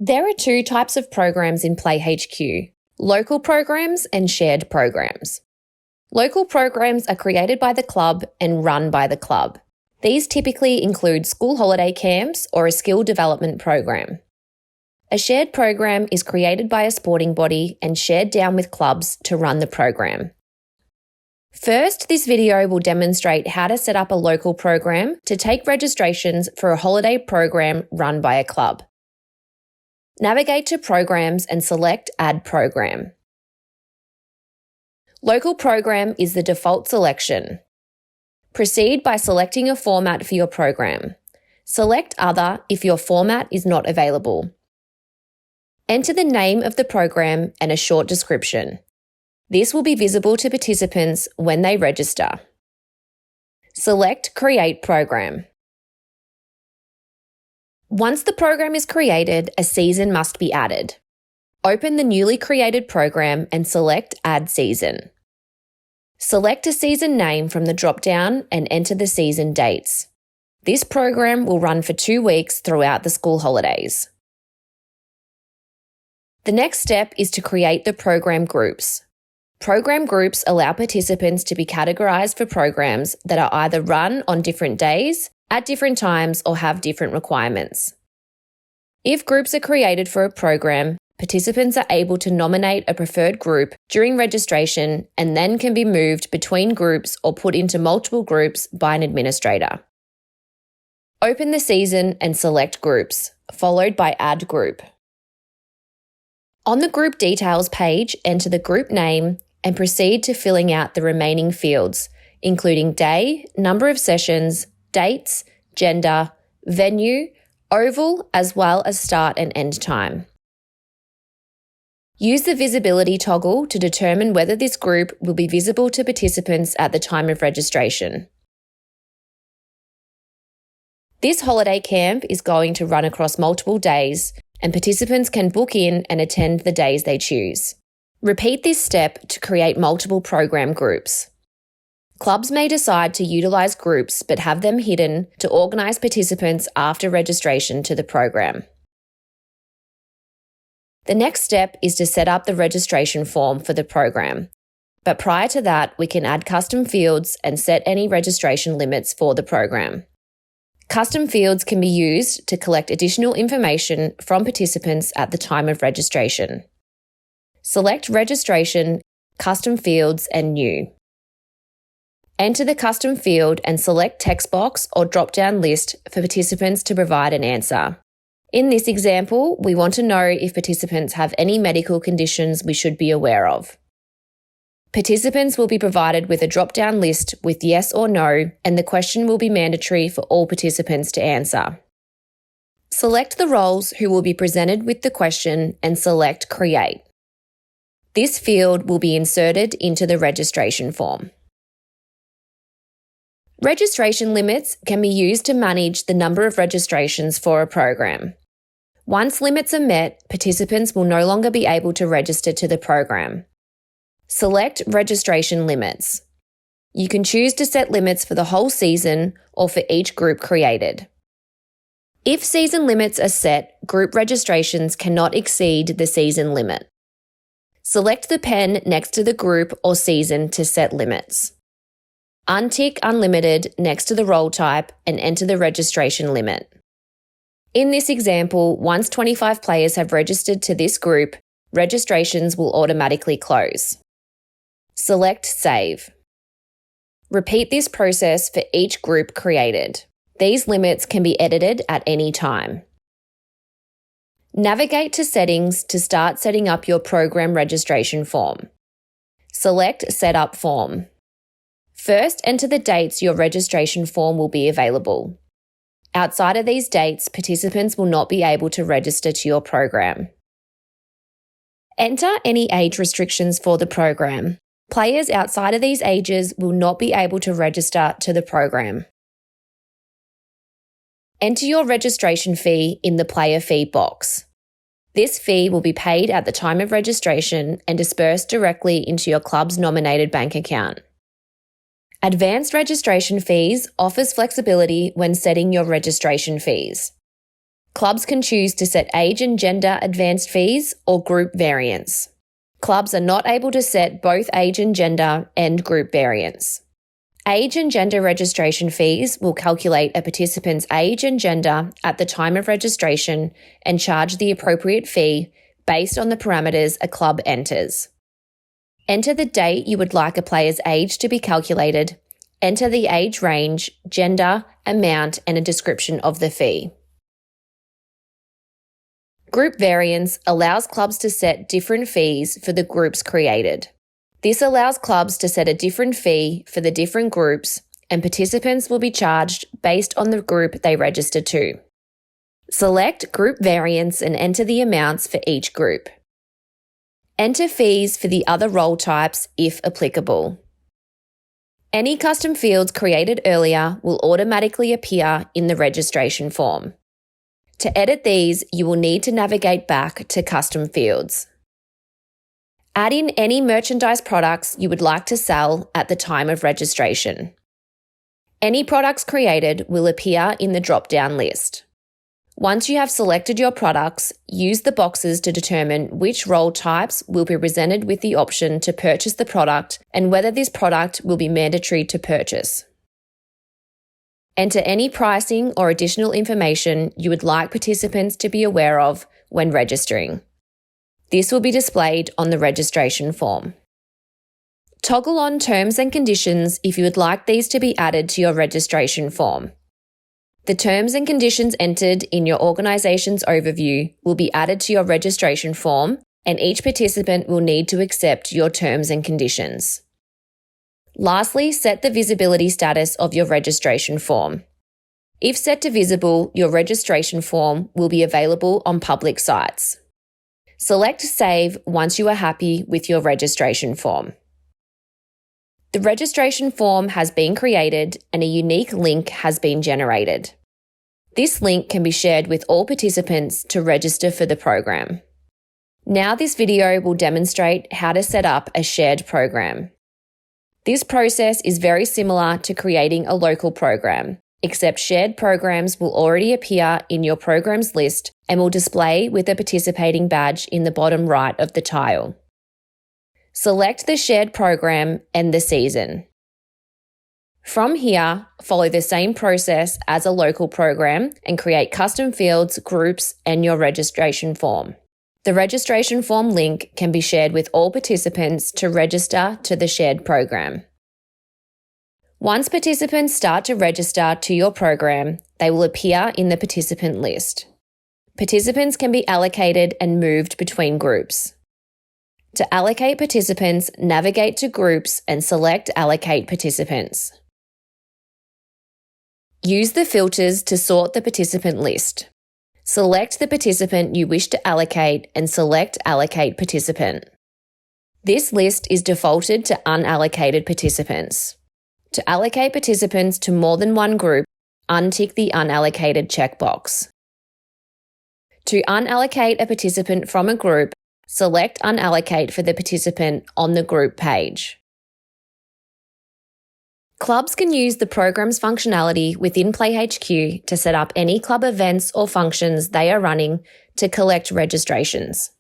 There are two types of programs in PlayHQ: local programs and shared programs. Local programs are created by the club and run by the club. These typically include school holiday camps or a skill development program. A shared program is created by a sporting body and shared down with clubs to run the program. First, this video will demonstrate how to set up a local program to take registrations for a holiday program run by a club. Navigate to Programs and select Add Program. Local program is the default selection. Proceed by selecting a format for your program. Select Other if your format is not available. Enter the name of the program and a short description. This will be visible to participants when they register. Select Create Program. Once the program is created, a season must be added. Open the newly created program and select Add Season. Select a season name from the drop-down and enter the season dates. This program will run for 2 weeks throughout the school holidays. The next step is to create the program groups. Program groups allow participants to be categorised for programs that are either run on different days, at different times, or have different requirements. If groups are created for a program, participants are able to nominate a preferred group during registration and then can be moved between groups or put into multiple groups by an administrator. Open the season and select Groups, followed by Add Group. On the Group Details page, enter the group name and proceed to filling out the remaining fields, including day, number of sessions, dates, gender, venue, oval, as well as start and end time. Use the visibility toggle to determine whether this group will be visible to participants at the time of registration. This holiday camp is going to run across multiple days, and participants can book in and attend the days they choose. Repeat this step to create multiple program groups. Clubs may decide to utilise groups but have them hidden to organise participants after registration to the program. The next step is to set up the registration form for the program. But prior to that, we can add custom fields and set any registration limits for the program. Custom fields can be used to collect additional information from participants at the time of registration. Select Registration, Custom Fields and New. Enter the custom field and select text box or drop-down list for participants to provide an answer. In this example, we want to know if participants have any medical conditions we should be aware of. Participants will be provided with a drop-down list with yes or no, and the question will be mandatory for all participants to answer. Select the roles who will be presented with the question and select Create. This field will be inserted into the registration form. Registration limits can be used to manage the number of registrations for a program. Once limits are met, participants will no longer be able to register to the program. Select Registration Limits. You can choose to set limits for the whole season or for each group created. If season limits are set, group registrations cannot exceed the season limit. Select the pen next to the group or season to set limits. Untick Unlimited next to the role type and enter the registration limit. In this example, once 25 players have registered to this group, registrations will automatically close. Select Save. Repeat this process for each group created. These limits can be edited at any time. Navigate to Settings to start setting up your program registration form. Select Set Up Form. First, enter the dates your registration form will be available. Outside of these dates, participants will not be able to register to your program. Enter any age restrictions for the program. Players outside of these ages will not be able to register to the program. Enter your registration fee in the player fee box. This fee will be paid at the time of registration and dispersed directly into your club's nominated bank account. Advanced registration fees offers flexibility when setting your registration fees. Clubs can choose to set age and gender advanced fees or group variants. Clubs are not able to set both age and gender and group variants. Age and gender registration fees will calculate a participant's age and gender at the time of registration and charge the appropriate fee based on the parameters a club enters. Enter the date you would like a player's age to be calculated, enter the age range, gender, amount, and a description of the fee. Group variance allows clubs to set different fees for the groups created. This allows clubs to set a different fee for the different groups, and participants will be charged based on the group they register to. Select Group Variance and enter the amounts for each group. Enter fees for the other role types if applicable. Any custom fields created earlier will automatically appear in the registration form. To edit these, you will need to navigate back to Custom Fields. Add in any merchandise products you would like to sell at the time of registration. Any products created will appear in the drop-down list. Once you have selected your products, use the boxes to determine which role types will be presented with the option to purchase the product and whether this product will be mandatory to purchase. Enter any pricing or additional information you would like participants to be aware of when registering. This will be displayed on the registration form. Toggle on terms and conditions if you would like these to be added to your registration form. The terms and conditions entered in your organisation's overview will be added to your registration form, and each participant will need to accept your terms and conditions. Lastly, set the visibility status of your registration form. If set to visible, your registration form will be available on public sites. Select Save once you are happy with your registration form. The registration form has been created and a unique link has been generated. This link can be shared with all participants to register for the program. Now this video will demonstrate how to set up a shared program. This process is very similar to creating a local program, except shared programs will already appear in your programs list and will display with a participating badge in the bottom right of the tile. Select the shared program and the season. From here, follow the same process as a local program and create custom fields, groups, and your registration form. The registration form link can be shared with all participants to register to the shared program. Once participants start to register to your program, they will appear in the participant list. Participants can be allocated and moved between groups. To allocate participants, navigate to Groups and select Allocate Participants. Use the filters to sort the participant list. Select the participant you wish to allocate and select Allocate Participant. This list is defaulted to unallocated participants. To allocate participants to more than one group, untick the Unallocated checkbox. To unallocate a participant from a group, select Unallocate for the participant on the group page. Clubs can use the program's functionality within PlayHQ to set up any club events or functions they are running to collect registrations.